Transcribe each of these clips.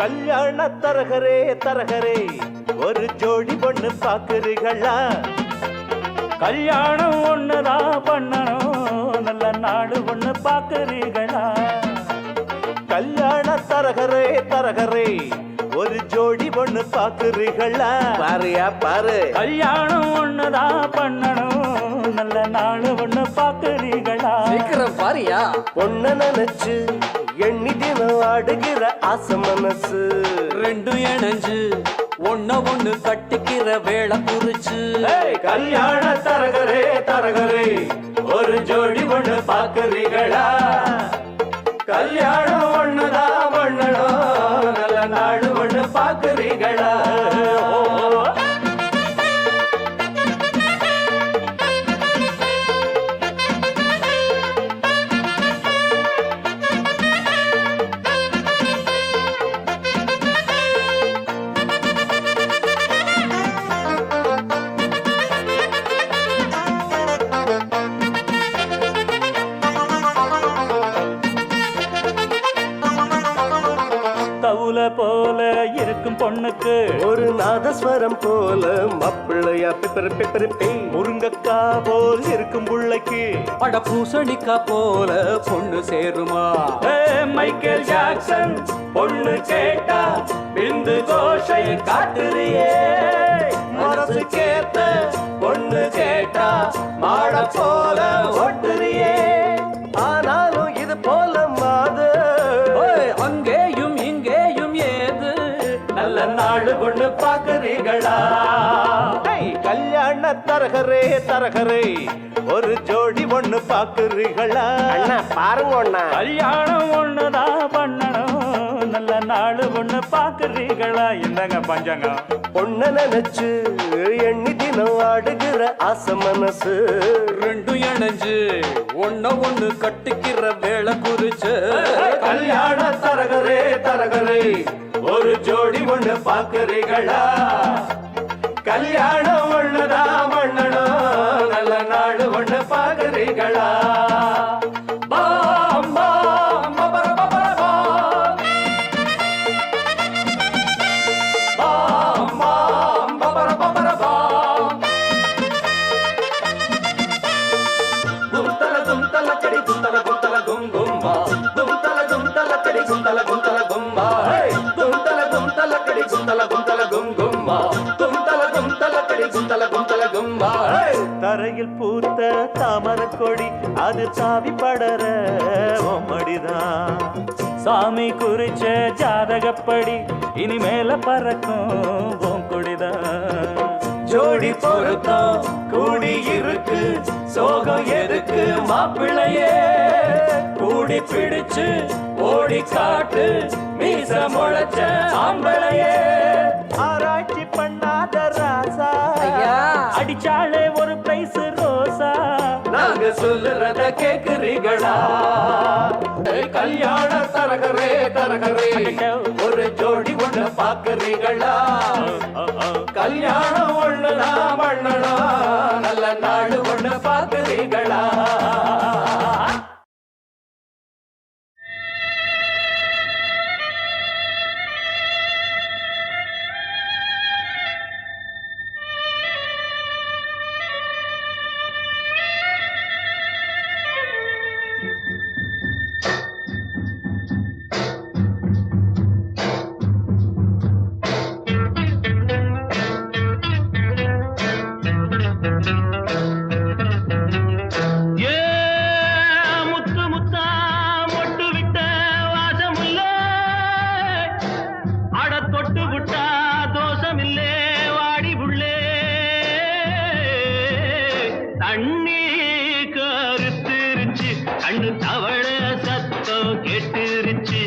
கல்யாண தரகரே தரகரே ஒரு ஜோடி பொண்ணு பாக்குறீங்களா? கல்யாணம் ஒண்ணுதான் பண்ணணும், நல்ல நாடு ஒண்ணு பாக்குறீங்களா? கல்யாண தரகரே தரகரே ஒரு ஜோடி பொண்ணு பாக்குறீங்களா? பாருயா பாரு. கல்யாணம் ஒண்ணுதான் பண்ணணும், நல்ல நாடு ஒண்ணு பாக்குறீங்களா? சீக்கிரம் பாருயா. பொண்ண நினைச்சு எண்ணி தினம் ஆடுகிற ஆசை மனசு ரெண்டும் இணைஞ்சு ஒண்ணு ஒண்ணு கட்டிக்கிற வேளை குறிச்சு. கல்யாண தரகரே தரகரே ஒரு ஜோடி பொண்ணு பாக்குறீங்களா? கல்யாணம் ஒண்ணுதான் பண்ணணும், நல்ல நாடு ஒண்ணு பாக்குறீங்களா? தவுல போல இருக்கும் பொண்ணுக்கு ஒரு நாதஸ்வரம் போல மாப்பிள்ளையா பிப்பர் பிப்பர் பே. முருங்கக்கா போல் இருக்கும் புள்ளைக்கு அட பூசணிக்கா போல பொண்ணு சேருமா? மைக்கேல் ஜாக்சன் பொண்ணு கேட்டா பிந்து கோஷை காட்டுறியே. மனசு கேட்ட பொண்ணு கேட்டா மாட போல ஓட்டுறியே. ஆனாலும் இது போல மாது அங்கேயும் இங்கேயும் ஏது நல்ல நாடு ஒண்ணு பாக்குறீங்களா? கல்யாண தரகரே தரகரே ஒரு ஜோடி ஒண்ணு பாக்குறீங்களா? பாருங்க ஒண்ணா. கல்யாணம் ஒண்ணுதான் பண்ணணும், நல்ல நாடு ஒண்ணு பாக்குறீங்களா? இந்தாங்க பஞ்சாங்கம். பொண்ண நினைச்சு எண்ணி தினம் ஆடுகிற ஆசை மனசு ரெண்டும் இணைஞ்சு ஒண்ணு ஒண்ணு கட்டிக்கிற வேளை குறிச்சு. கல்யாண தரகரே தரகரே ஒரு ஜோடி ஒண்ணு பாக்குறீங்களா? கல்யாணம் ஒண்ணுதான் பண்ணணும், நல்ல நாடு ஒண்ணு பாக்குறீங்களா? பாம் பாம் பபர பபர பாம். பாம் பாம் பபர பபர பாம். கும்தல கடி கும்தல கும் கும்பா. கும்தல கடி கும்தல கும்பா. கும்தல கடி கும்தல கும் கும்பா. கும்தல கும்பா. தரையில் பூத்த தாமர கொடி அது தாவி படர மடிதான். சாமி குறிச்ச ஜாதகப்படி இனிமேல பறக்கும் கொடிதான். ஜோடி பொருத்தம் கூடி இருக்கு, சோகம் எதுக்கு மாப்பிள்ளையே? கூடி பிடிச்சு ஓடி காட்டு மீச முளைச்ச ஆம்பளையே. ஆராய்ச்சி பண்ணாத ராசா அடிச்சாலே ஒரு பிரைஸ் ரோசா. நாங்க சொல்லுறத கேக்குறீங்களா? கல்யாண தரகரே தரகரே ஒரு ஜோடி ஒண்ணு பாக்குறீங்களா? கல்யாணம் ஒண்ணுதான் பண்ணணும், நல்ல நாடு ஒண்ணு பாக்குறீங்களா? கண்ணு தவள சத்தம் கேட்டுருச்சு,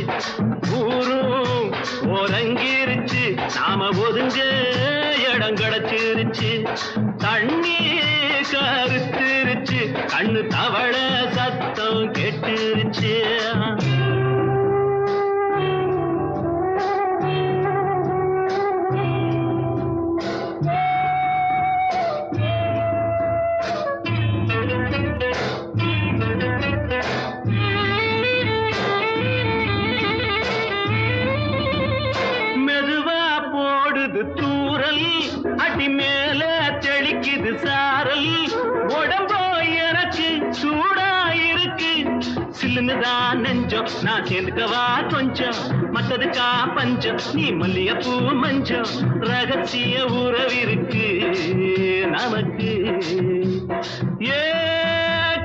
ஊரும் உறங்கிருச்சு, நாம ஒதுங்க இடம் கிடைச்சிருச்சு. தண்ணி கருத்துருச்சு, கண்ணு தவள சத்தம் கேட்டுருச்சு. அடி மேல தெளிக்குது சாரல் உடம்போ எனக்கு சூடா இருக்கு சில்லுன்னுதான் நெஞ்சம் நான் சேர்ந்துக்கவா கொஞ்சம் மத்ததுக்கா பஞ்சம் நீ மல்லிகைப்பூ மஞ்சம் ரகசிய உறவிருக்கு நமக்கு ஏ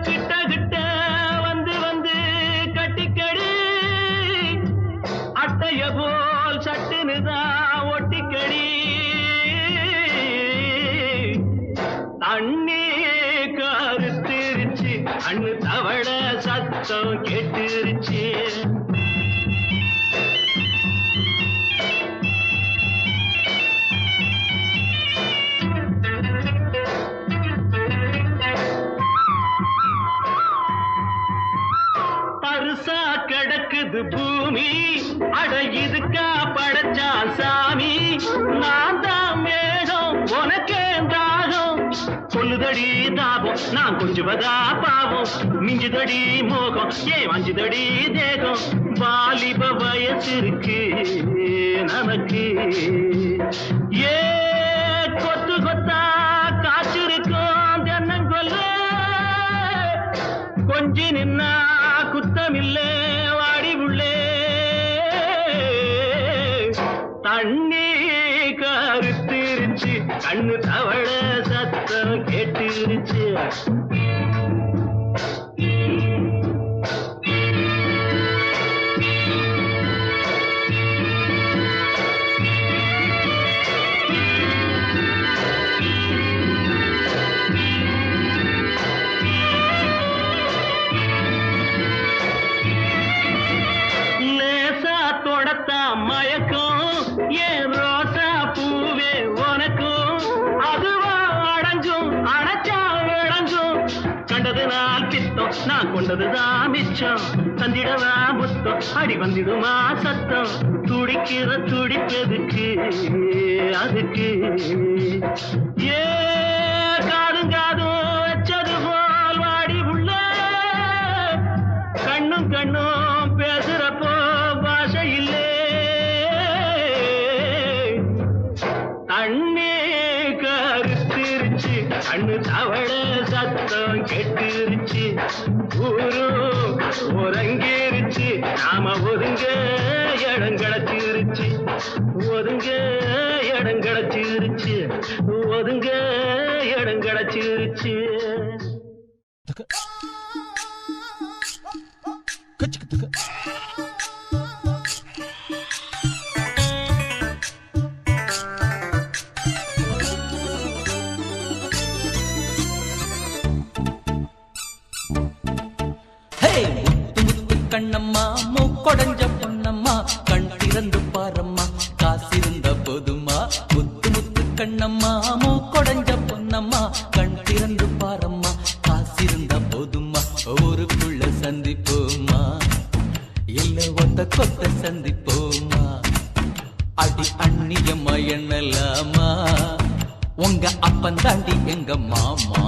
கிட்ட கிட்ட வந்து வந்து கட்டிக்கடி அட்டைய போல் சட்டுனுதான் ஒட்டிக்கடி தண்ணி கருத்திருச்சு அண்ணு தவள சத்தம் கேட்டுருச்சு பருசா கிடக்குது பூமி அட இதுக்கா படைச்சா சாமி நான் தான் மேகம் உனக்கே தாகம் சொல்லுதடி தாபம் நான் கொஞ்சுவதா பாவம் மிஞ்சுதடி மோகம் ஏன் வஞ்சுதடி தேகம் வாலிப வயசு இருக்கு நமக்கு ஏ கொத்து கொத்தா காய்ச்சிருக்கும் தென்னங்கொல்ல கொஞ்சி நின்னா குத்தமில்லே வாடி உள்ளே தண்ணி கருத்திருச்சு கண்ணு தவள சத்தம் கேட்டுருச்சு மயக்கம் ஏன் ரோசா பூவே உனக்கும் அதுவா அடைஞ்சும் அடைச்சா விளைஞ்சும் கண்டதுனால் பித்தம் நான் கொண்டதுதான் மிச்சம் தந்திடவா முத்தம் அடி வந்திடுமா சத்தம் துடிக்கிற துடிப்பதுக்கு அதுக்கு ஏ காதும் காதும் வச்சது போல் வாடி உள்ள கண்ணும் கண்ணும் பேசுறப்போ பாஷை இல்லை தண்ணி கருத்திருச்சு கண்ணு தவள சத்தம் கெட்டுருச்சு ஊரு உறங்கிருச்சு நாம ஒதுங்க இடம் கிடைச்சிருச்சு ஒதுங்க இடம் கிடைச்சிருச்சு ஒதுங்க இடம் கிடைச்சிருச்சு கண்ணம்மா மூக்கொடைஞ்ச பொன்னம்மா கண் திறந்து பாரம்மா காசிருந்த போதுமா முத்து முத்து கண்ணம்மா மூக்கொடைஞ்ச பொன்னம்மா கண் திறந்து பாரம்மா காசிருந்த போதுமா ஊருக்குள்ள சந்திப்போமா இல்ல ஒத்த கொத்த சந்திப்போமா அடி அந்நியம்மா என்னலாமா உங்க அப்பன் தாண்டி எங்க மாமா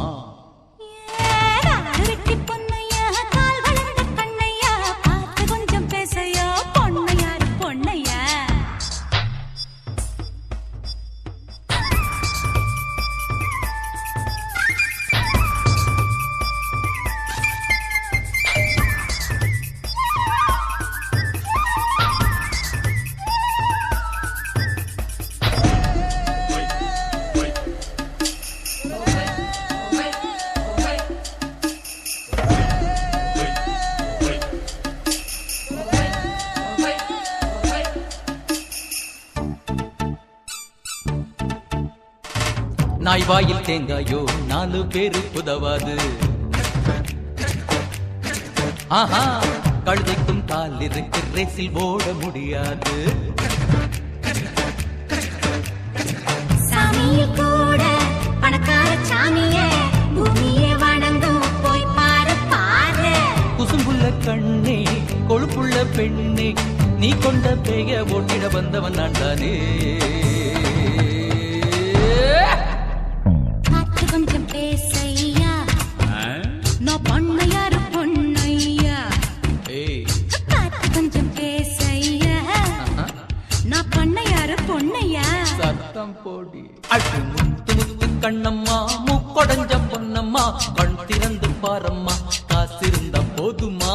நாய் வாயில் தேங்காயோ 4 பேரு புதவாது ஆஹா கழுதைக்கும் கால் இருக்கு ரேசில் ஓட முடியாது சாமிய கூட பணக்கார சாமியே பூமியே வணங்கும் போய் பாரு பாரு குசும்புள்ள கண்ணே கொழுப்புள்ள பெண்ணே நீ கொண்ட பேய ஓட்டிட வந்தவன் நான் தானே கொஞ்சம் பேசையா நான் பொண்ணையாரு பொண்ணையா கொஞ்சம் பேசையா நான் பொண்ணையாரு பொண்ணையா ஆட்டம் போடி அடி முத்து முத்து கண்ணம்மா முக்கொடஞ்ச பொன்னம்மா கண் திறந்து பாரம்மா காசிருந்த போதுமா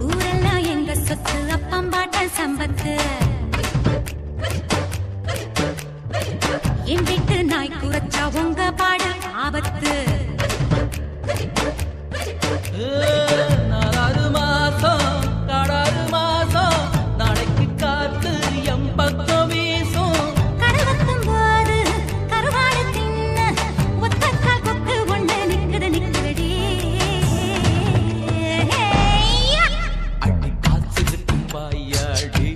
ஊரெல்லாம் எங்க சொத்து அப்பம்பாட்டம் சம்பத்து என் வீட்டு நாய் குறைச்சா உங்க பாடு ஆபத்து நாலாறு மாசம் காடாறு மாசம் நாளைக்கு காத்து எம் பக்கம் வீசும் கருவத்தும் போது கருவாடு தின்ன ஒத்தக்கால் கொக்கு ஒண்ணு நிக்குதடி அடி காத்திருக்கும் வாயாடி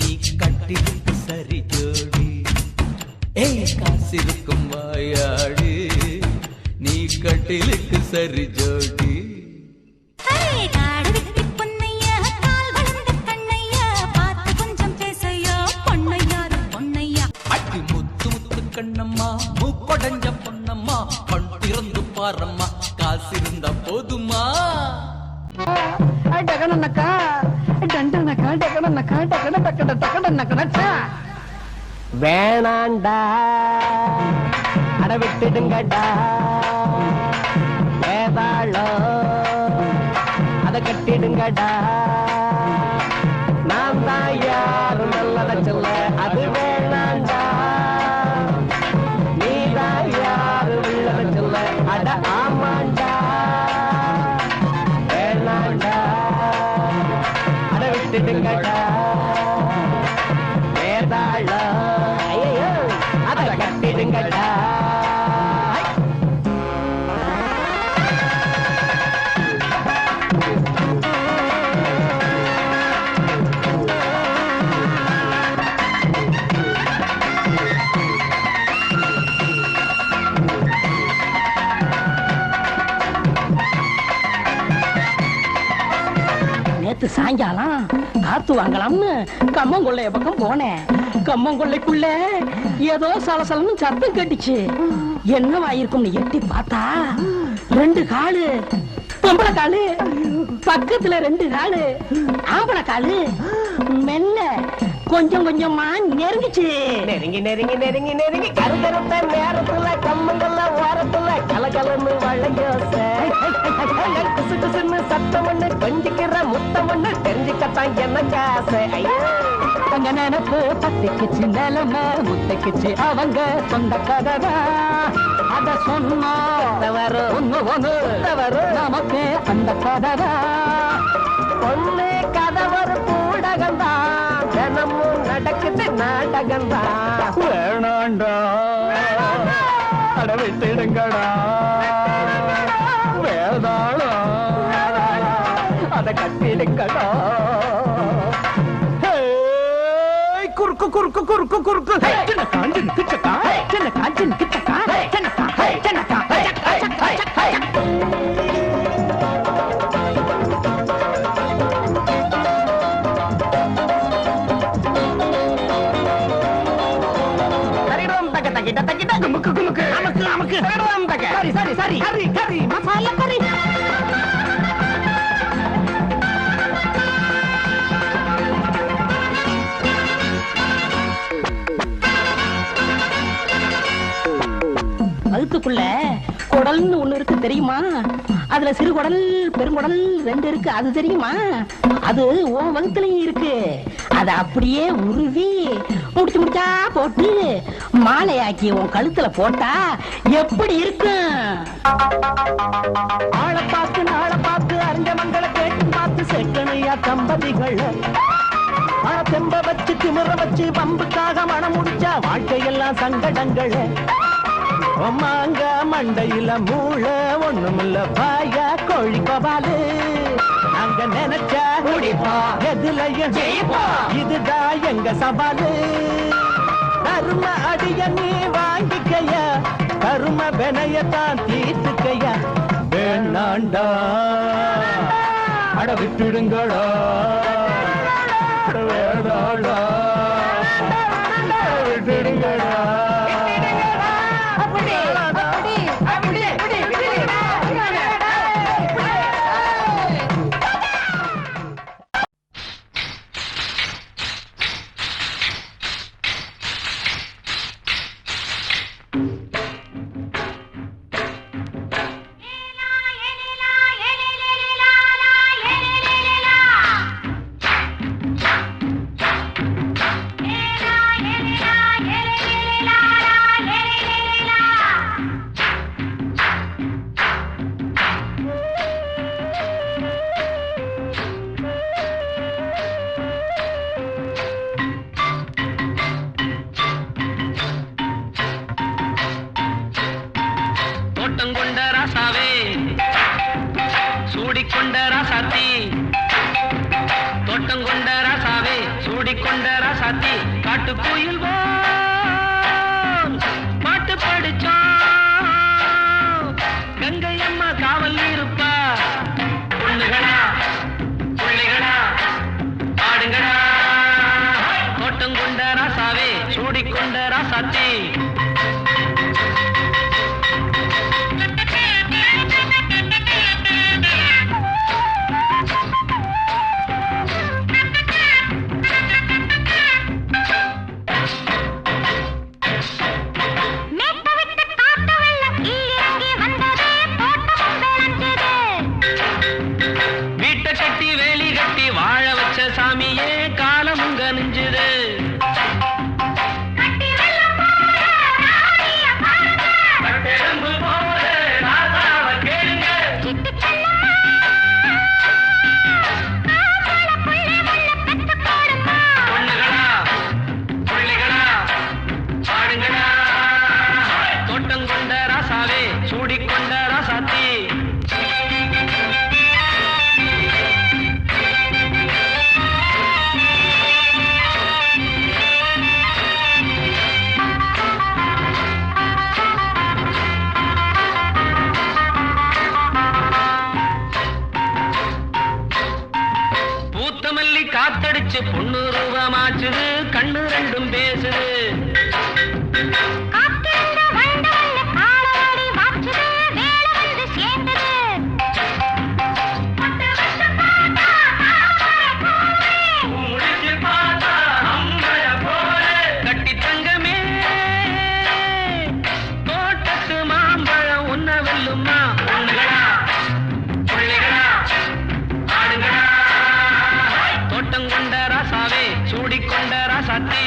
நீ கட்டிருக்கு சரி ஜோடி ஏய் காசிருக்கும் வாயாடி நீ கட்டிலுக்கு சரி ஜோடி காடு விட்டு பொன்னையா கால் வளர்ந்த கண்ணையா பார்த்து கொஞ்சம் பேசையா பொன்னையாரு பொன்னையா அடி முத்து முத்து கண்ணம்மா மூக்கொடஞ்ச பொன்னம்மா கண் திறந்து பாரம்மா காசிருந்த போதுமா வேணாண்டா அட விட்டுடுங்கடா வேதாளம் அத கட்டிடுங்கடா நான் தான் யாரு நல்லத சொல்ல அது வேணாண்டா நீ தான் யாரு உள்ளத சொல்ல அட ஆமாண்டா வேணாண்டா அட விட்டுடுங்கடா வேதாளம் ஐயோ அத கட்டிடுங்கடா நேத்து சாயங்காலம் காத்து வாங்கலாம்னு கம்மங்கொள்ளைய பக்கம் போனேன். கம்மங்கொள்ளைக்குள்ள ஏதோ சலசலன்னு சத்தம் கேட்டுச்சு. என்னவாயிருக்கும்னு எட்டி பார்த்தா 2 காலு பொம்பளை காலு, பக்கத்துல 2 காலு ஆம்பளை காலு. மெல்ல கொஞ்சம் கொஞ்சமா நெருங்கிச்சு. நெருங்கி நெருங்கி நெருங்கி நெருங்கி கருகருத்த நேரத்துல கம்மங்கள்ல ஓரத்துல கலகலன்னு வளையோச குசு குசுன்னு சத்தம் ஒண்ணு கொஞ்சிக்கிற முத்தம் ஒண்ணு தெரிஞ்சுக்கத்தான் எனக்கு ஆசை. தங்க நினைப்பு பத்திக்குச்சு, நிலைமை முத்தைக்குச்சு. அவங்க சொந்த கதவை அத சொன்னா வரும் ஒண்ணு ஒண்ணு வரும் நமக்கு அந்த கதவை. பொண்ணு கதவர் பூடகந்தான், தினமும் நடக்குது நாடகந்தான். வேணாண்டா அட விட்டுடுங்கடா வேதாளம் அத கட்டிடுங்கடா. குறுக்கு குறுக்கு குறுக்கு குறுக்கு சின்ன காஞ்சின் கிச்சக்கா சின்ன காஞ்சின் கிச்சக்கா சின்னக்கா சின்னக்கா குமுக்கு குமுக்கு நமக்கு நமக்கு சரி சரி சரி கறி கறி மசாலா கறி. வகுத்துக்குள்ள குடல்னு ஒண்ணு இருக்கு தெரியுமா? அதுல சிறு குடல் பெருங்குடல் 2 இருக்கு, அது தெரியுமா? அது உன் வகுத்துலயும் இருக்கு. அத அப்படியே உருவி முடிச்சு முடிச்சா போட்டு மாலையாக்கி உன் கழுத்துல போட்டா எப்படி இருக்கும்? ஆளை பார்த்து நாளை பார்த்து அறிஞ்ச மங்களை கேட்டு பார்த்து செக்கணையா தம்பதிகள் தெம்ப வச்சு திமிர வச்சு பம்புக்காக மனம் முடிச்சா வாழ்க்கையெல்லாம் சங்கடங்கள். மாங்க மண்டையில மூள ஒண்ணுமில்ல பாயா கோழி கோபாலு நாங்க நினைச்சா குடிப்பா எதுலயும் ஜெயிப்பா இதுதான் எங்க சவாலு கரும அடிய நீ வாங்கிக்கையா கரும வினையத்தான் தீர்த்துக்கையா வேணாண்டா அட விட்டுடுங்கடா வேணாண்டா விட்டுடுங்கடா தோட்டங்கொண்ட ராசாவே சூடிக்கொண்ட ராசாத்தி தோட்டங்கொண்ட ராசாவே சூடிக்கொண்ட ராசாத்தி காட்டு கோயில் பாட்டு படிச்சோம் கங்கை அம்மா காவல் இருப்பா பொண்ணுகளா பிள்ளைகளா ஆடுங்களா தோட்டங்கொண்ட ராசாவே சூடிக்கொண்ட ராசாத்தி சாமியே காலமுங்க நெஞ்சுது தோட்டங்கொண்ட ராசாவே சூடிக்கொண்ட ராசாத்தி பூத்தமல்லி காத்தடிச்சு பொண்ணு ரூபமாச்சுது கண்ணு ரெண்டும் பேசுது கட்டி தங்கமே தோட்டத்து மாம்பழம் உன்ன வெல்லுமா பொண்ணுகளா பிள்ளைகளா ஆடுங்களா தோட்டங்கொண்ட ராசாவே சூடிக்கொண்ட ராசாத்தி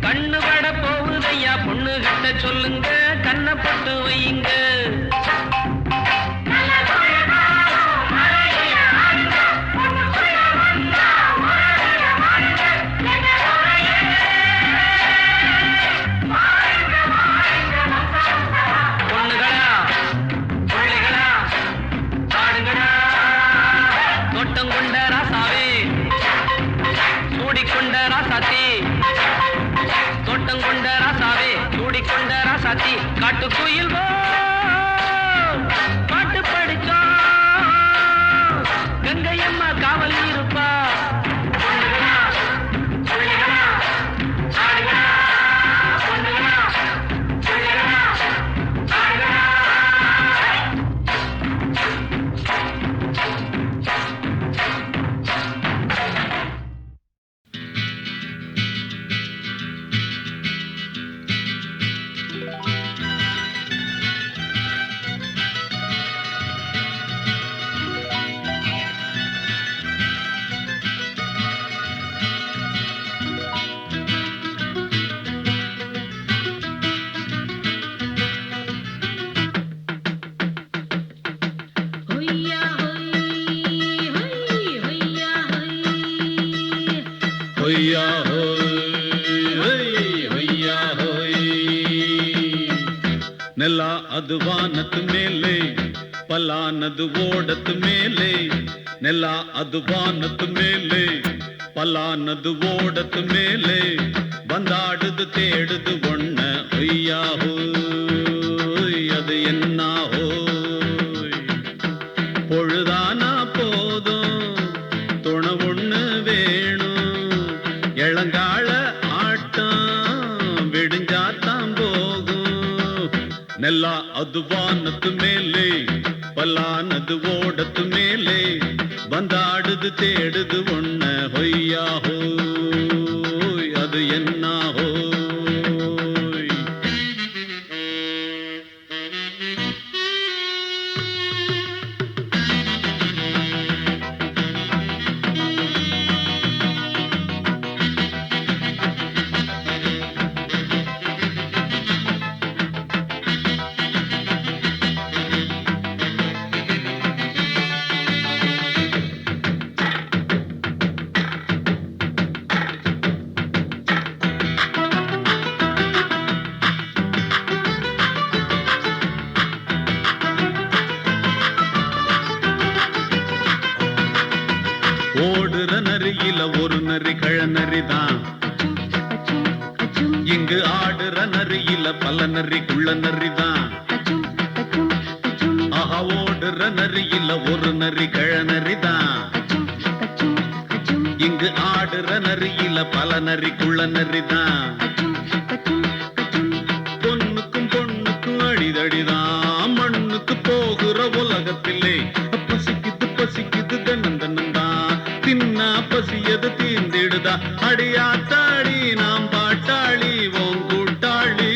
கண்ணு பட போகுதையா பொண்ணு கிட்ட சொல்லுங்க கண்ணை போட்டு வையுங்க பொண்ணுகளா பிள்ளைகளா ஆடுங்களா தோட்டங்கொண்ட ராசாவே சூடிக்கொண்ட ராசாத்தி தோட்டங்கொண்ட ராசாவே சூடிக்கொண்ட ராசாத்தி காட்டு கோயில் பாட்டு படிச்சோம் கங்கை அம்மா காவல் இருப்பா பொண்ணுகளா பிள்ளைகளா ஆடுகளா பொண்ணுகளா பிள்ளைகளா ஆடுகளா ಹೊಯ್ಯಾ ಹೋಯ್ ಹೊಯ್ಯಾ ಹೋಯ್ ನೆಲ ಅದು ವಾನದ ಮೇಲೆ ಪಲಾನದು ಓಡದ ಮೇಲೆ ನೆಲ ಅದು ವಾನದ ಮೇಲೆ பலானது ஓடத்து மேலே வந்தாடுது தேடுது ஒண்ண ஒய்யா ஹோய் அது என்ன ஹோய் பொழுதானா போதும் துணை ஒண்ணு வேணும் இளங்கால ஆட்டம் விடிஞ்சாத்தான் போகும் நெல்லா அது வானத்து மேலே பலானது ஓடத்து மேலே வந்தாடுது தேடுது ஒண்ண ஹொய்யா ஹோய் அது என்ன ஹோய் ஓடுற நரியில ஒரு நரி கழநரிதான் இங்கு ஆடுற நரியில பல நரி குள்ள நரிதான் ஆஹா ஓடுற நரியில ஒரு நரி கழநரிதான் இங்கு ஆடுற நரியில பல நரி குள்ள நரிதான் பொண்ணுக்கும் பொண்ணுக்கும் அடிதடிதான் மண்ணுக்கு போகிற உலகத்திலே பசிக்குது பசிக்குது தன்னந்தன்னந்தான் தின்னா பசியது தீர்ந்திடுதா அடியாத்தாடி நாம் பாட்டாளி ஓங்கூட்டாளி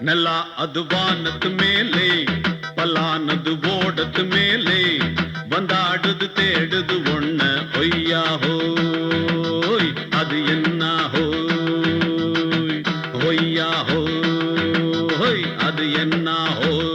நல்லா அது வானத்து மேலே பலானது ஓடத்து மேலே வந்தாடுது தேடுது ஒண்ண ஒய்யா ஹோய் அது என்ன ஹோய் ஒய்யா ஹோய் அது என்ன ஹோய்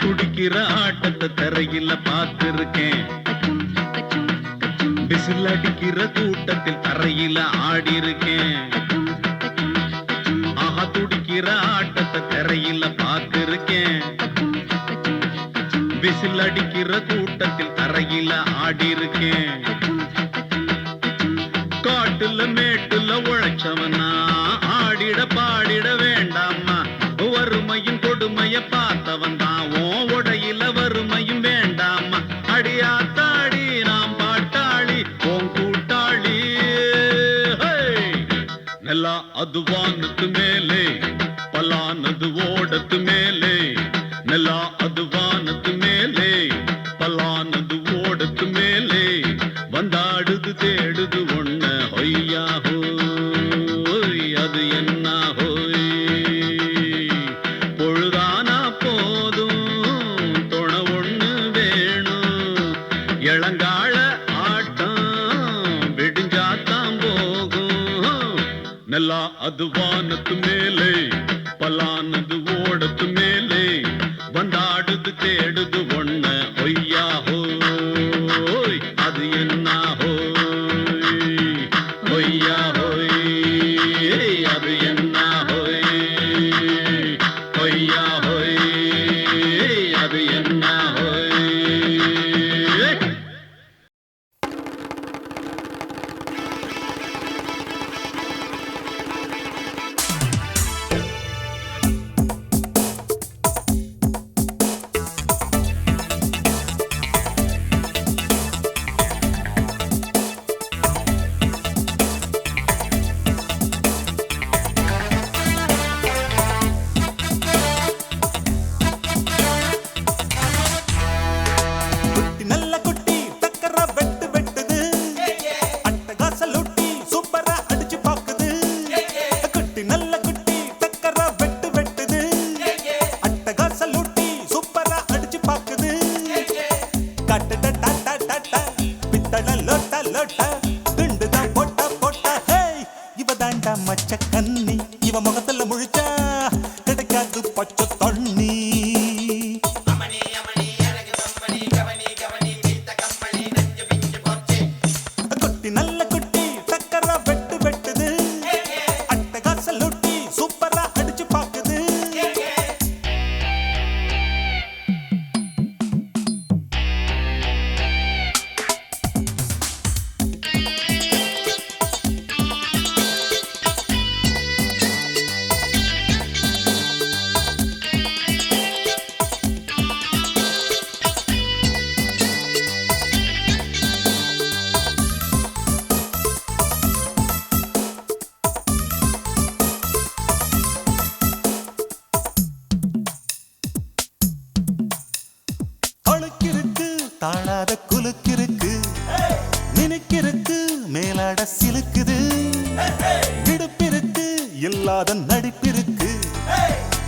துடிக்கிற ஆட்டத்தை தரையில பார்த்திருக்கேன் விசில் அடிக்கிற கூட்டத்தில் தரையில ஆடி இருக்கேன் ஆஹா துடிக்கிற ஆட்டத்தை தரையில பார்த்திருக்கேன் விசில் அடிக்கிற கூட்டத்தில் தரையில ஆடி இருக்கேன் காட்டுல மேட்டுல உழைச்சவனா ஆடிட பாடிட வேண்டாமா வறுமையும் கொடுமைய பார்த்தவன் தான் உடையில வறுமையும் வேண்டாமா அடியாத்தாடி நாம் பாட்டாளி ஓம் கூட்டாளி நல்லா அது வானத்து மேலே பலானது ஓடத்து மேலே நல்லா அது வானத்து மேலே பலானது ஓடத்து மேலே வந்தாடுது தேடுது ஒண்ண ஹொய்யா ஹோய் அது என்ன ஹோய் பொழுதானா போதும் துணை ஒண்ணு வேணும் இளங்கால ஆட்டம் விடிஞ்சாத்தான் போகும் நல்லா அது வானத்து மேலே பலானது ஓடத்து மேலே வந்தாடுது தேடுது ஒண்ண ஒய்யா ஹோய் அது என்ன ஹோய் ஒய்யா ஹோய் அது என்ன ஹோய் ஒய்யா ஹோய் அது என்ன ஹோய் பித்தள லோட்ட லோட்ட குண்டுதான் போட்டா போட்டா ஹே இவ தாண்டா மச்ச கன்னி இவ முகத்துல முழிச்சா கிடைக்காது பச்சை தண்ணி குட்டி நல்ல குட்டி டக்கரா வெட்டு வெட்டுது அட்டகாச லொட்டி சூப்பரா அடிச்சு பாக்குது அழுக்கிருக்கு தாழாத குலுக்கிருக்கு நினைக்கிருக்கு மேலாட சிலுக்குது இடுப்பிருக்கு இல்லாத நடிப்பிருக்கு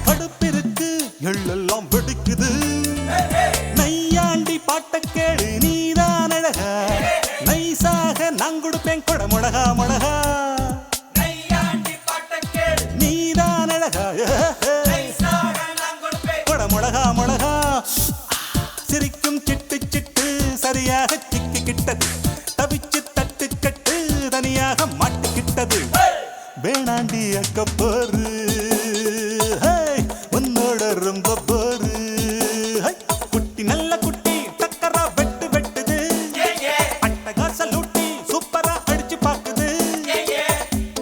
கடுப்பிருக்கு எள்ளெல்லாம் வெடிக்குது நையாண்டி பாட்ட கேடு நீதான் அழகா நைசாக நான் கொடுப்பேன் கொட முழகா முழகா நீதான் அழகா கொட முழகா முழகா சிரிக்கும் சிட்டு சிட்டு சரியாக சிக்கிக்கிட்டது தவிச்சு தட்டு கட்டு தனியாக மாட்டிக்கிட்டது வேணாண்டி அக்க போரு உன்னோட ரொம்ப போரு குட்டி நல்ல குட்டி டக்கரா வெட்டு வெட்டுது அட்டகாச லூட்டி சூப்பரா அடிச்சு பாக்குது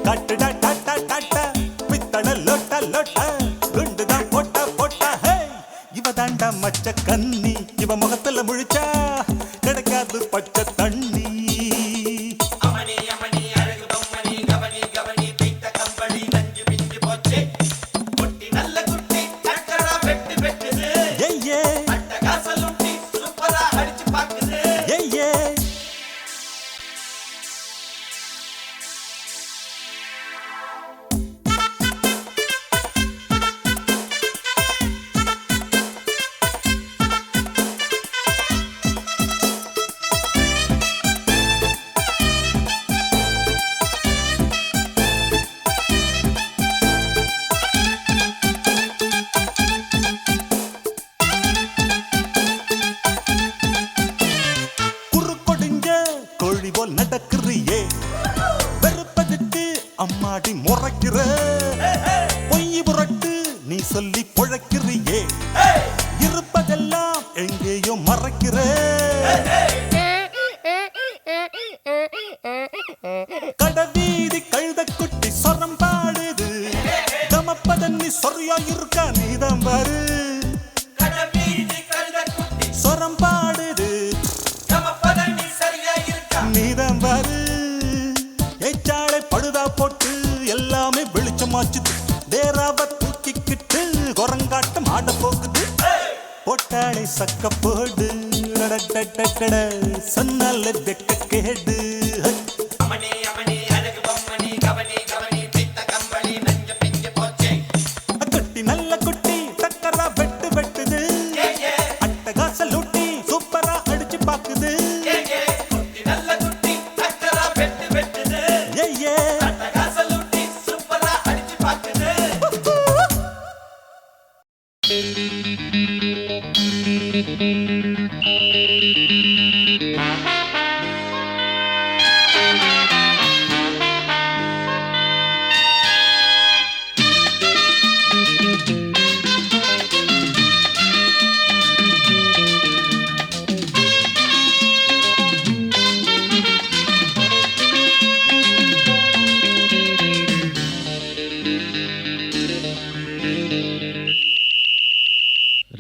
காட்டுடா டாட்டா டாட்டா பித்தள லோட்டா லோட்டா குண்டுதான் போட்டா போட்டா ஹே இவ தாண்டா மச்ச கன்னி இவ முகத்துல முழிச்சா கிடைக்காது பச்சை தண்ணி கோழி போல் நடக்கிறியே வெறுப்பதுக்கு அம்மாடி முறைக்கிற பொய் புரட்டு நீ சொல்லி பொழைக்கிறியே இருப்பதெல்லாம் எங்கேயோ மறைக்கிற கடவீதி கழுத குட்டி சொரம் பாடுது தமப்பதன்னி சொரியா இருக்கா நீதான் பாரு சொரம் பாடுது நீதான் பாரு ஏச்சாளை படுதா போட்டு எல்லாமே வெளிச்சமாச்சுது டேராவ தூக்கிக்கிட்டு குரங்காட்டம் ஆட போகுது போட்டாளை சக்க போடு சொன்னால வெக்க கேடு குட்டி நல்ல குட்டி டக்கரா வெட்டு வெட்டுது அட்டகாச லூட்டி சூப்பரா அடிச்சு பாக்குது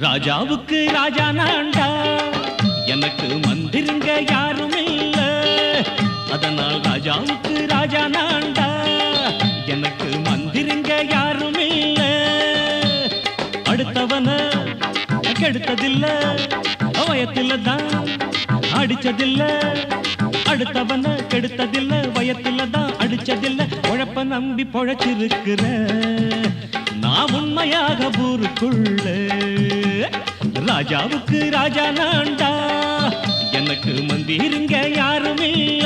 ராஜாவுக்கு ராஜா நான்டா எனக்கு மந்திருங்க யாரும் இல்ல அதனால் ராஜாவுக்கு ராஜா நான்டா எனக்கு மந்திருங்க யாரும் இல்ல அடுத்தவன கெடுத்ததில்ல வயத்துல தான் அடிச்சதில்ல அடுத்தவன கெடுத்ததில்ல வயத்துல தான் அடிச்சதில்ல உழப்ப நம்பி பொழைச்சிருக்கிற நான் உண்மையாக ஊருக்குள்ள ராஜாவுக்கு ராஜா நான்டா எனக்கு மந்திருங்க யாரும் இல்ல.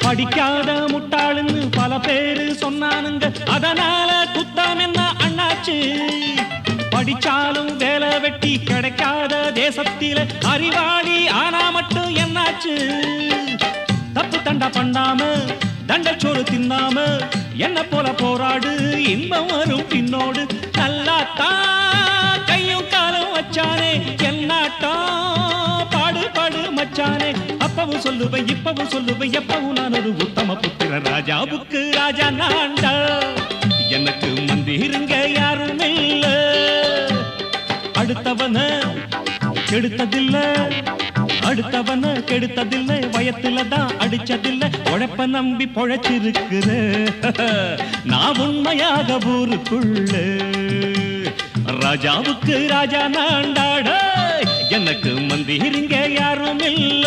படிக்காத முட்டாளுன்னு பல பேரு சொன்னானுங்க, அதனால குத்தம் என்ன அண்ணாச்சு? படிச்சாலும் வேலை வெட்டி கிடைக்காத தேசத்தில அறிவாளி ஆனா மட்டும் என்னாச்சு? தப்பு தண்டா பண்ணாம தண்டச்சோறு தின்னாம என்ன போல போராடு, இன்பம் வரும் பின்னோடு. நல்லாத்தான் கையும் காலம் வச்சானே என்னாட்டா பாடு பாடு மச்சானே. அப்பவும் சொல்லுவேன் இப்பவும் சொல்லுவேன், எப்பவும் நான் ஒரு உத்தம புத்திர. ராஜாவுக்கு ராஜா நான்டா, எனக்கு மந்திருங்க யாரும் இல்ல. அடுத்தவன கெடுத்ததில்ல, அடுத்தவன கெடுத்ததில்லை, வயத்துல தான் அடிச்சதில்லை. உழைப்ப நம்பி பொழைச்சிருக்கிற நான் உண்மையாக ஊருக்குள்ள. ராஜாவுக்கு ராஜா நான்டாட, எனக்கு மந்திருங்க யாரும் இல்ல.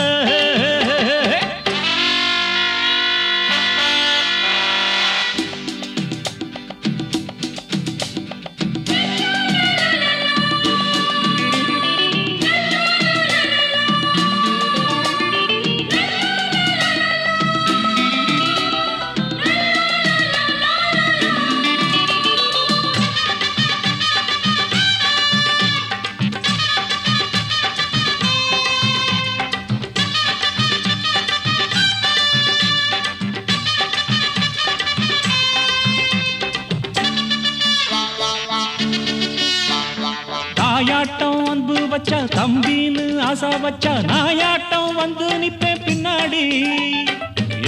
தாயாட்டம் அன்பு வச்சா தம்பின்னு ஆசா வச்சா, நாயாட்டம் வந்து நிப்பேன் பின்னாடி.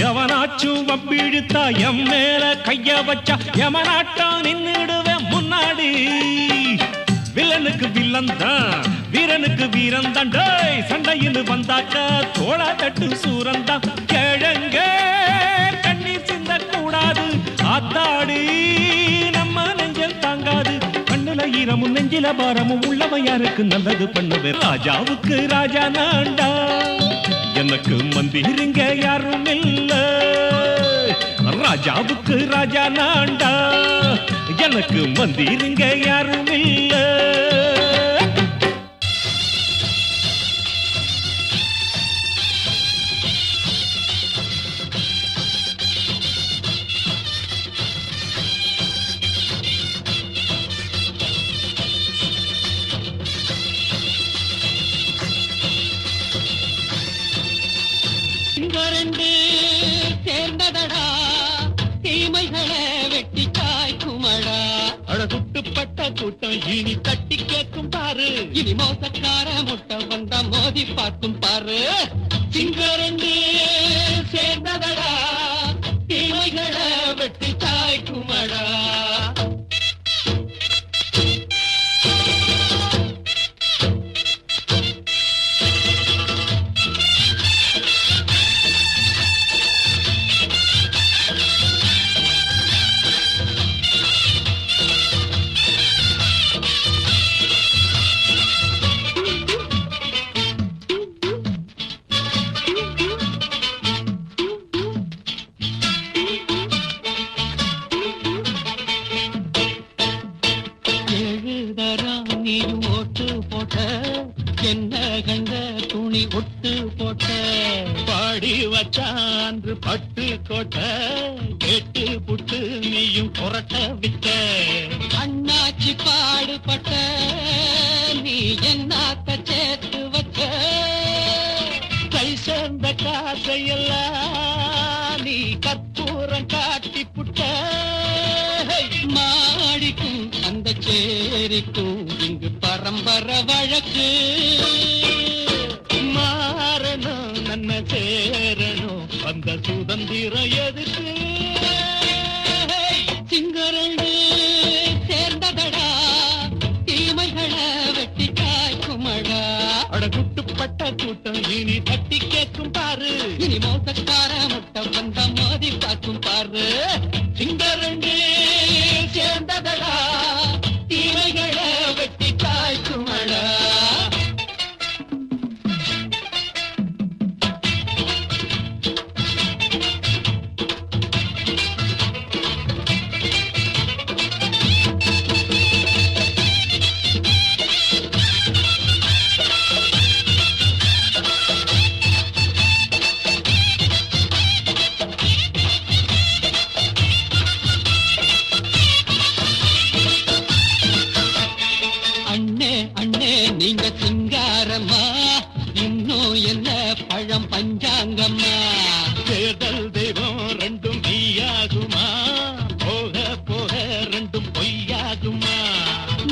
எவனாச்சும் வம்பிழுத்தா எம் மேல கைய வச்சா, எவனாட்டம் நின்னுடுவேன் முன்னாடி. வில்லனுக்கு வில்லன் தான், வீரனுக்கு வீரன் தான். சண்டையின்னு வந்தாக்கா தோளா தட்டு சூரன் தான். கிழங்க கண்ணீர் சிந்த கூடாது, ஆத்தாடி நம்ம நெஞ்சல் தாங்காது. ஈரமும் நெஞ்சில பாரமும் உள்ளவன் யாருக்கு நல்லது பண்ணுவே. ராஜாவுக்கு ராஜா நான்டா, எனக்கு மந்திருங்க யாரும் இல்ல. ராஜாவுக்கு ராஜா நான்டா, எனக்கு மந்திருங்க யாரும் இல்ல. சேர்ந்ததடா தீமைகளை வெட்டி காய்க்குமடா. அழகுட்டுப்பட்ட கூட்டம் இனி தட்டி கேட்கும் பாரு, இனி மோசக்கார முட்டை வந்தா மோதி பார்க்கும் பாரு. சிங்கரண்டு சேர்ந்ததடா தீமைகளை வெட்டி காய்க்குமடா. என்ன கண்ட துணி ஒட்டு போட்ட, பாடி வச்சான்று பட்டு கோட்ட, கேட்டு புட்டு நீயும் புரட்ட விட்ட. அண்ணாச்சி பாடுபட்ட நீ என்னாத்த சேர்த்து வச்ச, கை சேர்ந்த காசையெல்லாம் நீ கற்பூரம் காட்டி புட்ட. மாடிக்கும் அந்த சேரிக்கும் இங்கு பரம்பரை வழக்கு. மாறணும் நன்மை சேரணும் அந்த சுதந்திரம் எதுக்கு? சிங்க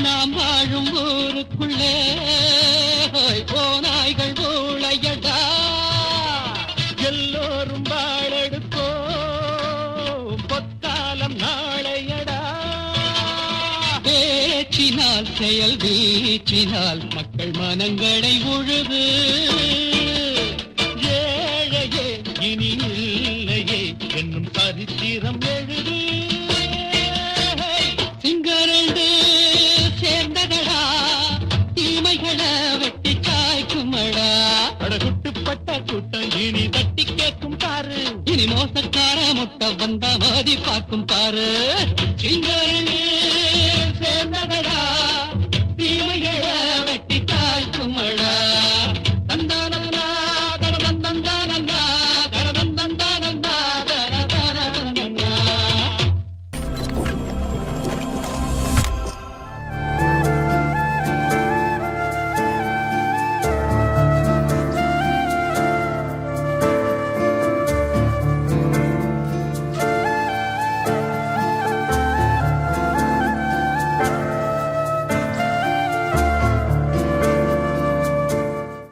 நாம் வாழும் ஊருக்குள்ளே ஓநாய்கள் ஊழையடா. எல்லோரும் வாழெடுப்போ பொற்காலம் நாளையடா. பேச்சினால் செயல் வீச்சினால் மக்கள் மனங்களை உழுது. ஏழையே இனி இல்லையே என்னும் சரித்திரம் எழுது. சிங்கரண்டு சேர்ந்ததடா தீமைகளை வெட்டி சாய்க்குமடா. அடகுட்டுப்பட்ட கூட்டம் இனி தட்டி கேட்கும் பாரு. இனி மோசக்கார முட்டை வந்த மோதி பார்க்கும் பாரு. சிங்கரண்டு